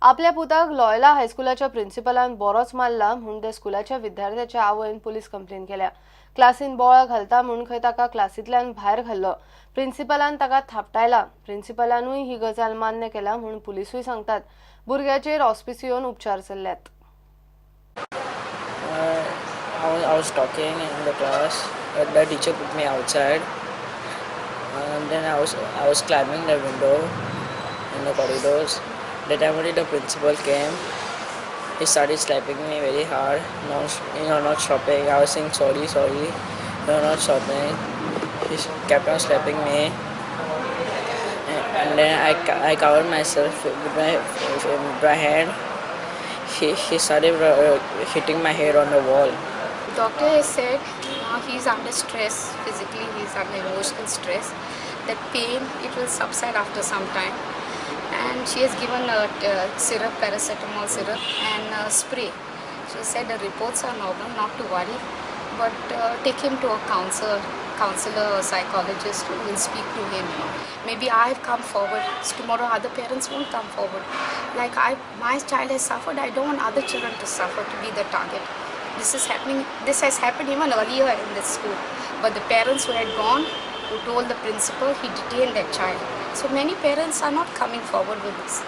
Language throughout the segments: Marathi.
आपल्या पुताक लॉयला हायस्कुलाच्या प्रिन्सिपलान बरोच मारला म्हणून त्या स्कुलाच्या विद्यार्थ्याच्या आवयन पुलीस कंप्लेन केल्या। क्लासीन बोळा घालता म्हणून खंय ताका क्लासींतल्यान भायर घाल्लो। प्रिन्सिपलान ताका थापटायला। प्रिन्सिपलानूय ही गजाल मान्य केला म्हणून पुलिसूय सांगतात। भुरग्याचेर हॉस्पिस येवन उपचार चल्ल्यात। I was talking in the class. The teacher put me outside, and then I was climbing the window in the corridors. The time only the principal came. He started slapping me very hard. Not stopping. I was saying sorry, sorry. Not stopping. He kept on slapping me, and then I covered myself with my hand. He started hitting my head on the wall. Doctor has said he's under stress, physically he's under emotional stress. That pain, it will subside after some time. And she has given a syrup, paracetamol syrup and a spray. She said the reports are normal, not to worry. But take him to a counselor or psychologist who will speak to him. Maybe I've come forward. Tomorrow other parents won't come forward. Like my child has suffered, I don't want other children to suffer, to be the target. This has happened even earlier in this school. But the parents who had gone, who told the principal, he detained that child. So many parents are not coming forward with this.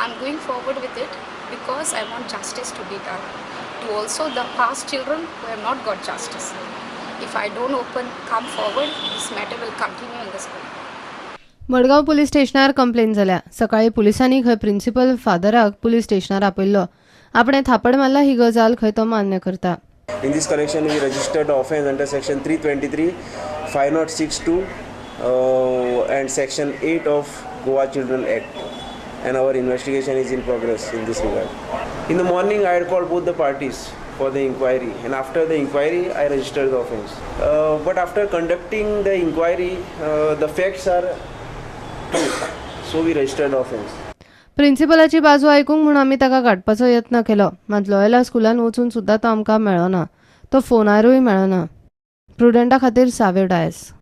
I'm going forward with it because I want justice to be done to also the past children who have not got justice. If I don't come forward, this matter will continue in the school. Madgaon police स्टेशनार कंप्लेन जाल्या। सकाळी पुलिसांनी खंय प्रिन्सिपल फादराक पुलीस स्टेशनार आपयल्लो। आपणे थापड मारला ही गजाल खंय तो मान्य करता। In this connection, we registered offence under section 323, 5062 and section 8 of Goa Children Act, and our investigation is in progress in this regard. In the morning, I had called both the parties for the inquiry, and after the inquiry, I registered the offence. But after conducting the inquiry, the facts are true, so we registered the offence. प्रिन्सिपलाची बाजू ऐकूंक म्हणून आमी ताका गाठपाचो यत्न केलो, मात लॉयला स्कुलान वचून सुद्दां तो आमकां मेळ्ळो तो फोनारूय मेळ्ळो प्रुडंटा खातीर सावेर डायस।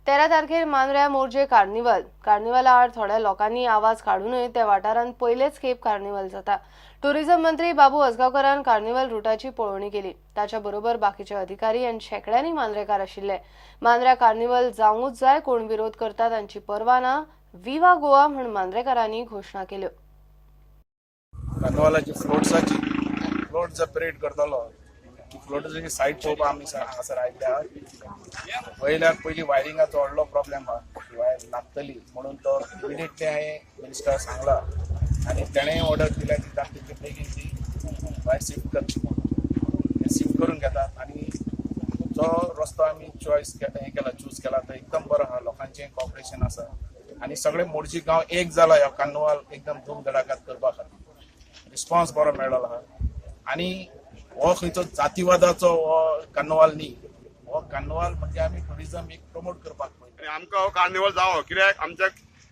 13 तारखेर मांद्र्या मोरजे कार्निवला आड थोड्या लोकांनी आवाज काडूनय त्या वाठारांत पयलेच खेप कार्निवल जाता। टुरिझम मंत्री बाबू असगांवकारान कार्निवल रुटाची पळोवणी केली। ताच्या बरोबर बाकीचे अधिकारी आनी शेकड्यांनी मांद्रेकार आशिल्ले। मांद्र्या कार्निवल जावंकूच जाय, कोण विरोध करता तांची पर्वा ना। विवा गोवा म्हण मांद्रेकारांनी घोषणा केल्यो। कार्निवलाची फ्लोटचा परेड करतलो। फ्लोटाची सायड पळोवपाक आमी हांगासर आयिल्ले। पयली वायरिंगाचो व्हडलो प्रॉब्लेम आहा, वायर लागतली म्हणून तो इमिडिएटली हांवें मिनिस्टर सांगला आनी तेणें ऑर्डर दिल्या की तातूंतली बेगीन ती वायर शिफ्ट करची म्हणून शिफ्ट करून घेतात। आनी जो रस्तो आमी चूज केला तो एकदम बरो आहा, लोकांचें कॉपरेशन आसा आनी सगळे मोरजी गांव एक जाला ह्या कार्निवल एकदम धूम धडाक्यात करपा खातीर। रिस्पॉन्स बरो मेळ्ळो आहा आनी हो खंयचो जातीवादाचो हो कार्निवल न्ही, हो कार्निवल म्हणजे आमी टुरिझम एक प्रमोट करपाक पळयता। आमकां हो कार्निवल जावो, कित्याक आमच्या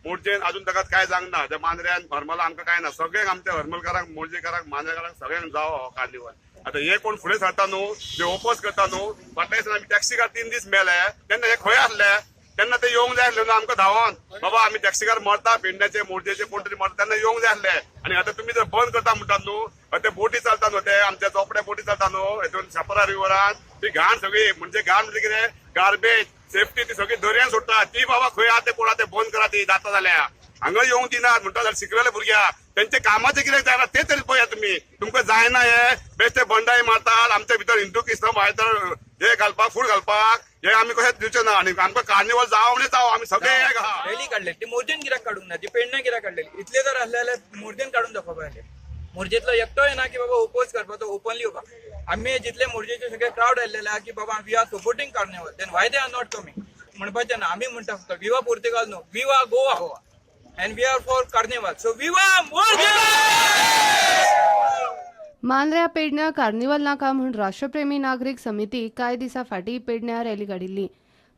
मोरजेन अजून ताका कांय जावंक ना। त्या मांद्र्यान हरमला आमकां कांय ना, सगळ्यांक आमच्या हरमलकारांक, मोरजेकारांक, मांद्रेकारांक सगळ्यांक जावो हो कार्निवल। आतां हे कोण फुडें सरता न्हू, जे ओपोज करता न्हू, फाटल्या दिसांनी आमी टॅक्सीकार 3 दीस मेले, तेन्ना हे खंय आसले? तेन्ना ते येवंक जाय आसले न्हू आमकां धांवोन, बाबा आमी टॅक्सीकार मरता, पेडण्याचे मोरजेचे कोण तरी मरता, तेन्ना येवंक जाय आसले। आनी आतां तुमी जर बंद करता म्हणटात न्हू, ते बोटी चलता न्हू, ते आमच्या चोपड्या बोटी चलता न्हू हेतून शापोरा रिवरान, ती घाण सगळी म्हणजे कितें गार्बेज सेफ्टी ती सगळी दर्यान सोडटा। ती बाबा खंय आहा ते पळोवना, ते बंद करा, ती जाता जाल्यार हांगा येवंक दिनात म्हणटा जाल्यार शिकलेले भुरग्या तेंचे कामाचें कितें जायना ते तरी पळया तुमी। तुमकां जायना हे बेश्टे बंडाई मारतात, आमच्या भितर हिंदू क्रिस्तांव भायर हे घालपाक फूड घालपाक, हे आमी कशें दिवचे ना। आनी आमकां कार्निवल जावं म्हणजे जावं, आमी सगळे एक आहा। रॅली काढले ती मोर्जेन कित्याक काडूंक ना, ती पेडण्या कित्याक काडलेली? इतले जर आसले जाल्यार मोर्जेन काडून दाखोवपाक जाय। मोर्जेतलो एकटोय ना की बाबा ओपोज करपाचो, ओपनली येवपाक। आमी जितले मोर्जेचे सगळे क्राउड आयिल्ले की बाबा we are supporting carnival, then why they are not coming म्हणपाचें ना। आमी म्हणटा फक्त विवा पोर्तुगाल न्हू, विवा Goa and we are for carnival, so viva Morje! मांद्र्या पेडण्या कार्निवल नाका म्हूण राष्ट्रप्रेमी नागरीक समिती कांय दिसा फाटीं पेडण्या रॅली काडिल्ली,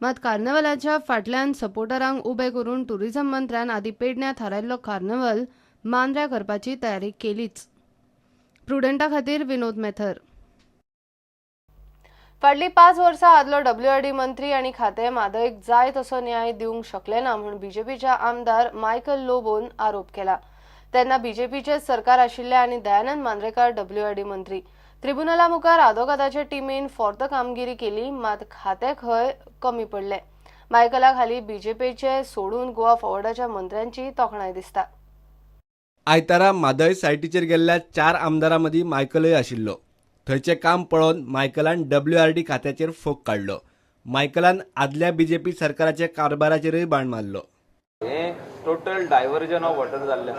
मात कार्निवलाच्या फाटल्यान सपोर्टरांक उबे करून टुरिझम मंत्र्यान आदी पेडण्या थारायल्लो कार्निवल मांद्र्या करपाची तयारी केलीच। प्रुडंटा खातीर विनोद मेथर। फाटली 5 वर्सां आदलो WRD मंत्री आनी खातें म्हादयक जाय तसो न्याय दिवंक शकले ना म्हूण बीजेपीच्या आमदार मायकल लोबोन आरोप केला। तेन्ना बीजेपीचे सरकार आशिल्ले आनी दयानंद मांद्रेकार WRD मंत्री. ट्रिब्युनला मुखार आदोगादाचे टिमीन फॉर्त कामगिरी केली, मात खाते खंय कमी पडले. मायकला हाली बीजेपीचे सोडून गोवा फॉरवर्डाच्या मंत्र्यांची तोखणाय दिसता. आयतारा मादय सायटीचेर गेल्ल्या 4 आमदारां मदीं मायकलय आशिल्लो. थंयचें काम पळोवन मायकलान WRD खात्याचेर फोग काडलो. मायकलान आदल्या बीजेपी सरकाराच्या कारभाराचेरय बाण मारलो. हे टोटल डायव्हर्जन ऑफ वॉटर जाल्लें.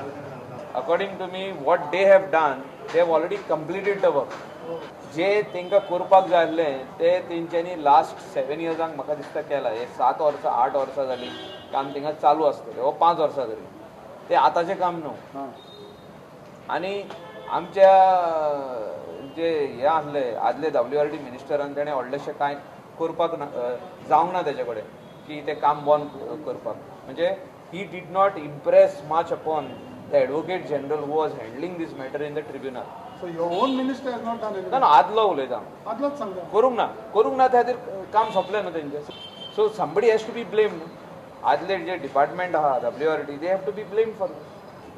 According to me what they have done, they have already completed the work. जे तांकां करपाक जाय आसलें ते तेंच्यांनी लास्ट 7 इयर्सांक म्हाका दिसता केलां. हे 7 वर्सां 8 वर्सां जालीं काम थिंगा चालू आसतलें, हो 5 वर्सां तरी. ते आतांचें काम न्हू. आनी आमच्या जे हे आसले आदले WRD मिनिस्टरान तेणें व्हडलेशें कांय करपाक जावंक ना तेजे कडेन की तें काम बंद करपाक. म्हणजे he did not impress much upon the advocate general who was handling this matter in the tribunal. So your own minister has not done anything. ना आदलो उलयता आदलोच सांगता. करूंक ना त्या खातीर काम सोंपलें न्हू तेंचें. So somebody has to be blame. आदले जे डिपार्टमेंट आहा WRD they have to be blame for.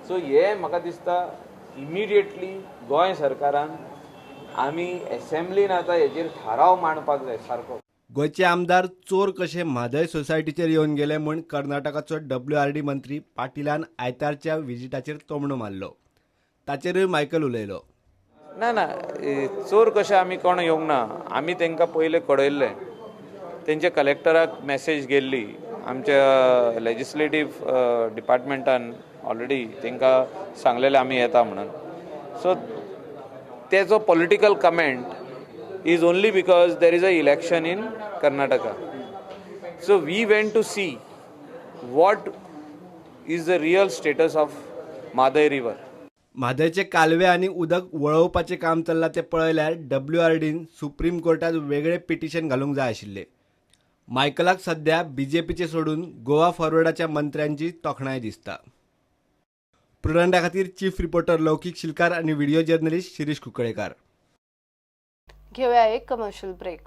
So हे म्हाका दिसता इमिडिएटली गोंय सरकारान आमी एसेंब्लीन आतां हेजेर थाराव मांडपाक जाय सारको. गोंयचे आमदार चोर कशे म्हादय सोसायटीचेर येवन गेले म्हूण कर्नाटकाचो WRD मंत्री पाटीलान आयतारच्या विजिटाचेर तोमणो मारलो. ताचेरूय मायकल उलयलो. ना चोर कशे आमी कोण येवंक ना. आमी तांकां पयलें कळयल्लें. तेंच्या कलेक्टराक मॅसेज गेल्ली. आमच्या लेजिस्लेटीव डिपार्टमेंटान ऑलरेडी तांकां सांगलेलें आमी येता म्हणून. सो तेजो political comment is only because there is a election in Karnataka. So we went to see what is the real status of Mhadei river. म्हादयचे कालवे आनी उदक वळोवपाचें काम चल्लां तें पळयल्यार WRDन सुप्रीम कोर्टात वेगळे पिटिशन घालूंक जाय आशिल्लें. मायकलाक सध्या बीजेपीचे सोडून गोवा फॉरवर्डाच्या मंत्र्यांची तोखणाय दिसता. प्रुडंटा खातीर चीफ रिपोर्टर लौकीक शिलकार आनी व्हिडिओ जर्नलिस्ट शिरीष कुंकळेकार. घेऊया एक कमर्शियल ब्रेक.